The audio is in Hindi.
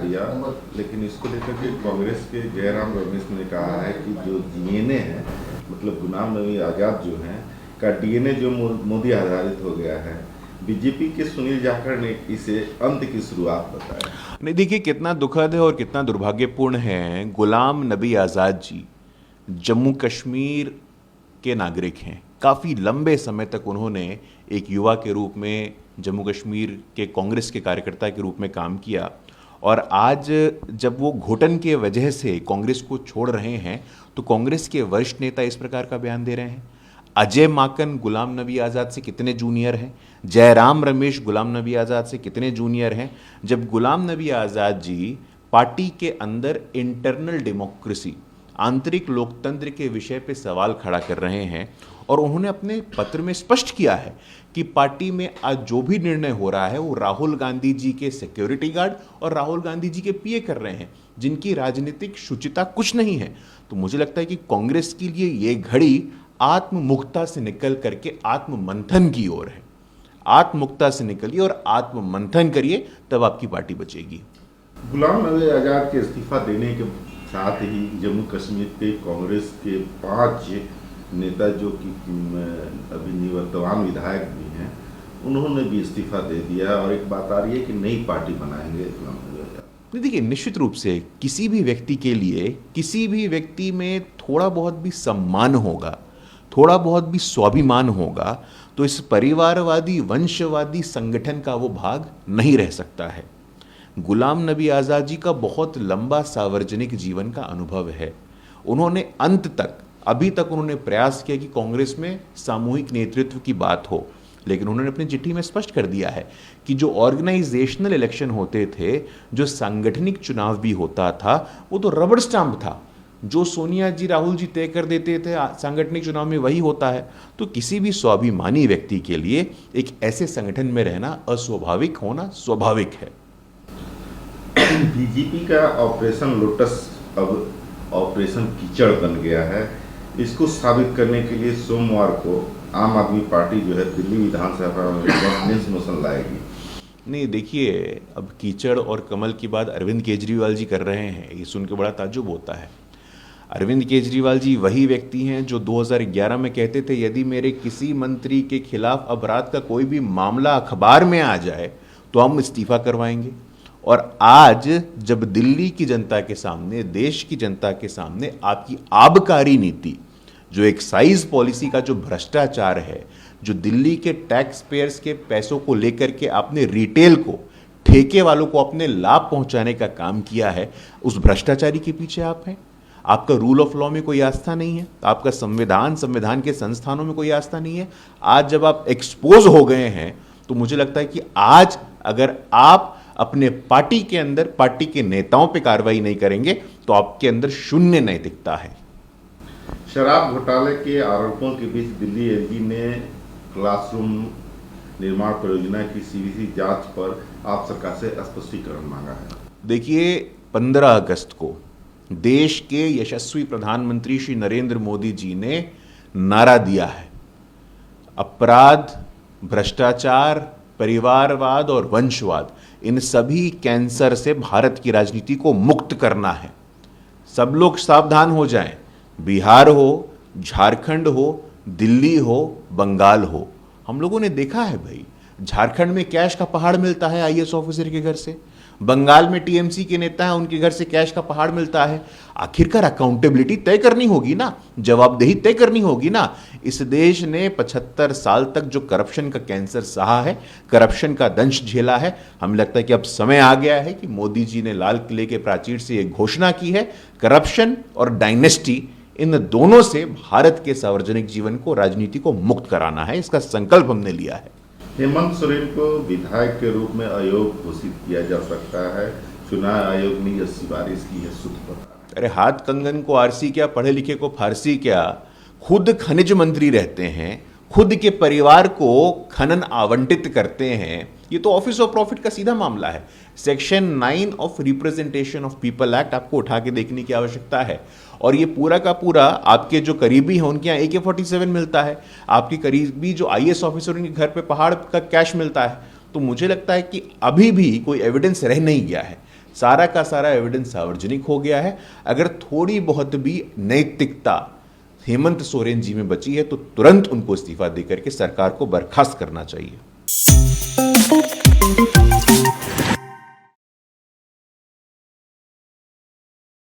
दिया, लेकिन इसको लेकर के कांग्रेस के जयराम रमेश ने कहा है कि जो डीएनए है, मतलब गुलाम नबी आज़ाद जो हैं का डीएनए जो मोदी आधारित हो गया है। बीजेपी के सुनील जाखड़ ने इसे अंत की शुरुआत बताया। नहीं, देखिए कितना दुखद है और कितना दुर्भाग्यपूर्ण है। गुलाम नबी आज़ाद जी जम्मू कश्मीर के नागरिक हैं। काफ़ी लंबे समय तक उन्होंने एक युवा के रूप में जम्मू कश्मीर के कांग्रेस के कार्यकर्ता के रूप में काम किया, और आज जब वो घुटन के वजह से कांग्रेस को छोड़ रहे हैं तो कांग्रेस के वरिष्ठ नेता इस प्रकार का बयान दे रहे हैं। अजय माकन गुलाम नबी आज़ाद से कितने जूनियर हैं, जयराम रमेश गुलाम नबी आज़ाद से कितने जूनियर हैं, जब गुलाम नबी आज़ाद जी पार्टी के अंदर इंटरनल डेमोक्रेसी, आंतरिक लोकतंत्र के विषय पे सवाल खड़ा कर रहे हैं। और उन्होंने अपने पत्र में स्पष्ट किया है कि पार्टी में आज जो भी निर्णय हो रहा है वो राहुल गांधी जी के सिक्योरिटी गार्ड और राहुल गांधी जी के पीए कर रहे हैं, जिनकी राजनीतिक शुचिता कुछ नहीं है। तो मुझे लगता है कि कांग्रेस के लिए ये घड़ी आत्ममुक्ता से निकल करके आत्ममंथन की ओर है। आत्ममुक्ता से निकलिए और आत्ममंथन करिए, तब आपकी पार्टी बचेगी। गुलाम नबी आज़ाद के इस्तीफा देने के साथ ही जम्मू कश्मीर के कांग्रेस के 5 नेता जो कि अभी निवर्तमान विधायक भी हैं, उन्होंने भी इस्तीफा दे दिया और एक बात आ रही है कि नई पार्टी बनाएंगे गुलाम नबी आज़ाद। देखिए, निश्चित रूप से किसी भी व्यक्ति के लिए, किसी भी व्यक्ति में थोड़ा बहुत भी सम्मान होगा, थोड़ा बहुत भी स्वाभिमान होगा, तो इस परिवारवादी वंशवादी संगठन का वो भाग नहीं रह सकता है। गुलाम नबी आज़ाद जी का बहुत लंबा सार्वजनिक जीवन का अनुभव है। उन्होंने अंत तक, अभी तक उन्होंने प्रयास किया कि कांग्रेस में सामूहिक नेतृत्व की बात हो, लेकिन उन्होंने अपनी चिट्ठी में स्पष्ट कर दिया है कि जो ऑर्गेनाइजेशनल इलेक्शन होते थे, जो सांगठनिक चुनाव भी होता था, वो तो रबड़ स्टाम्प था। जो सोनिया जी राहुल जी तय कर देते थे सांगठनिक चुनाव में, वही होता है। तो किसी भी स्वाभिमानी व्यक्ति के लिए एक ऐसे संगठन में रहना अस्वाभाविक होना स्वाभाविक है। बीजेपी का ऑपरेशन लोटस अब ऑपरेशन कीचड़ बन गया है। इसको साबित करने के लिए सोमवार को आम आदमी पार्टी जो है दिल्ली विधानसभा में कॉन्फिडेंस मोशन लाएगी। नहीं, देखिए, अब कीचड़ और कमल की बात अरविंद केजरीवाल जी कर रहे हैं, ये सुन के बड़ा ताज्जुब होता है। अरविंद केजरीवाल जी वही व्यक्ति हैं जो 2011 में कहते थे यदि मेरे किसी मंत्री के खिलाफ अपराध का कोई भी मामला अखबार में आ जाए तो हम इस्तीफा करवाएंगे। और आज जब दिल्ली की जनता के सामने, देश की जनता के सामने आपकी आबकारी नीति, जो एक्साइज पॉलिसी का जो भ्रष्टाचार है, जो दिल्ली के टैक्स पेयर्स के पैसों को लेकर के आपने रिटेल को, ठेके वालों को अपने लाभ पहुंचाने का काम किया है, उस भ्रष्टाचारी के पीछे आप हैं। आपका रूल ऑफ लॉ में कोई आस्था नहीं है, आपका संविधान के संस्थानों में कोई आस्था नहीं है। आज जब आप एक्सपोज हो गए हैं तो मुझे लगता है कि आज अगर आप अपने पार्टी के अंदर पार्टी के नेताओं पे कार्रवाई नहीं करेंगे तो आपके अंदर शून्य नैतिकता है। शराब घोटाले के आरोपों के बीच दिल्ली एलजी ने क्लासरूम निर्माण परियोजना की सीबीसी जांच पर आप सरकार से स्पष्टीकरण मांगा है। देखिए, 15 अगस्त को देश के यशस्वी प्रधानमंत्री श्री नरेंद्र मोदी जी ने नारा दिया है, अपराध, भ्रष्टाचार, परिवारवाद और वंशवाद, इन सभी कैंसर से भारत की राजनीति को मुक्त करना है। सब लोग सावधान हो जाएं। बिहार हो, झारखंड हो, दिल्ली हो, बंगाल हो, हम लोगों ने देखा है भाई, झारखंड में कैश का पहाड़ मिलता है आईएएस ऑफिसर के घर से, बंगाल में टीएमसी के नेता हैं, उनके घर से कैश का पहाड़ मिलता है। आखिरकार अकाउंटेबिलिटी तय करनी होगी ना, जवाबदेही तय करनी होगी ना। इस देश ने 75 साल तक जो करप्शन का कैंसर सहा है, करप्शन का दंश झेला है, हमें लगता है कि अब समय आ गया है कि मोदी जी ने लाल किले के प्राचीर से यह घोषणा की है, करप्शन और डायनेस्टी, इन दोनों से भारत के सार्वजनिक जीवन को, राजनीति को मुक्त कराना है। इसका संकल्प हमने लिया है। हेमंत सोरेन को विधायक के रूप में अयोग्य घोषित किया जा सकता है। चुनाव आयोग ने यह सिफारिश की है, सूत्र बता रहे हैं। अरे हाथ कंगन को आरसी क्या, पढ़े लिखे को फारसी क्या। खुद खनिज मंत्री रहते हैं, खुद के परिवार को खनन आवंटित करते हैं। ये तो ऑफिस ऑफ प्रॉफिट का सीधा मामला है। Section 9 of representation of people act आपको उठा के देखने की आवश्यकता है। और ये पूरा का पूरा आपके जो करीबी हैं उनके यहाँ AK-47 मिलता है, आपके करीबी जो IAS ऑफिसर उनके घर पे पहाड़ का कैश मिलता है। तो मुझे लगता है कि अभी भी कोई एविडेंस रह नहीं गया है। सारा का सारा एविडेंस सार्वजनिक हो गया है। अगर थोड़ी बहुत भी नैतिकता हेमंत सोरेन जी में बची है तो तुरंत उनको इस्तीफा देकर के सरकार को बर्खास्त करना चाहिए।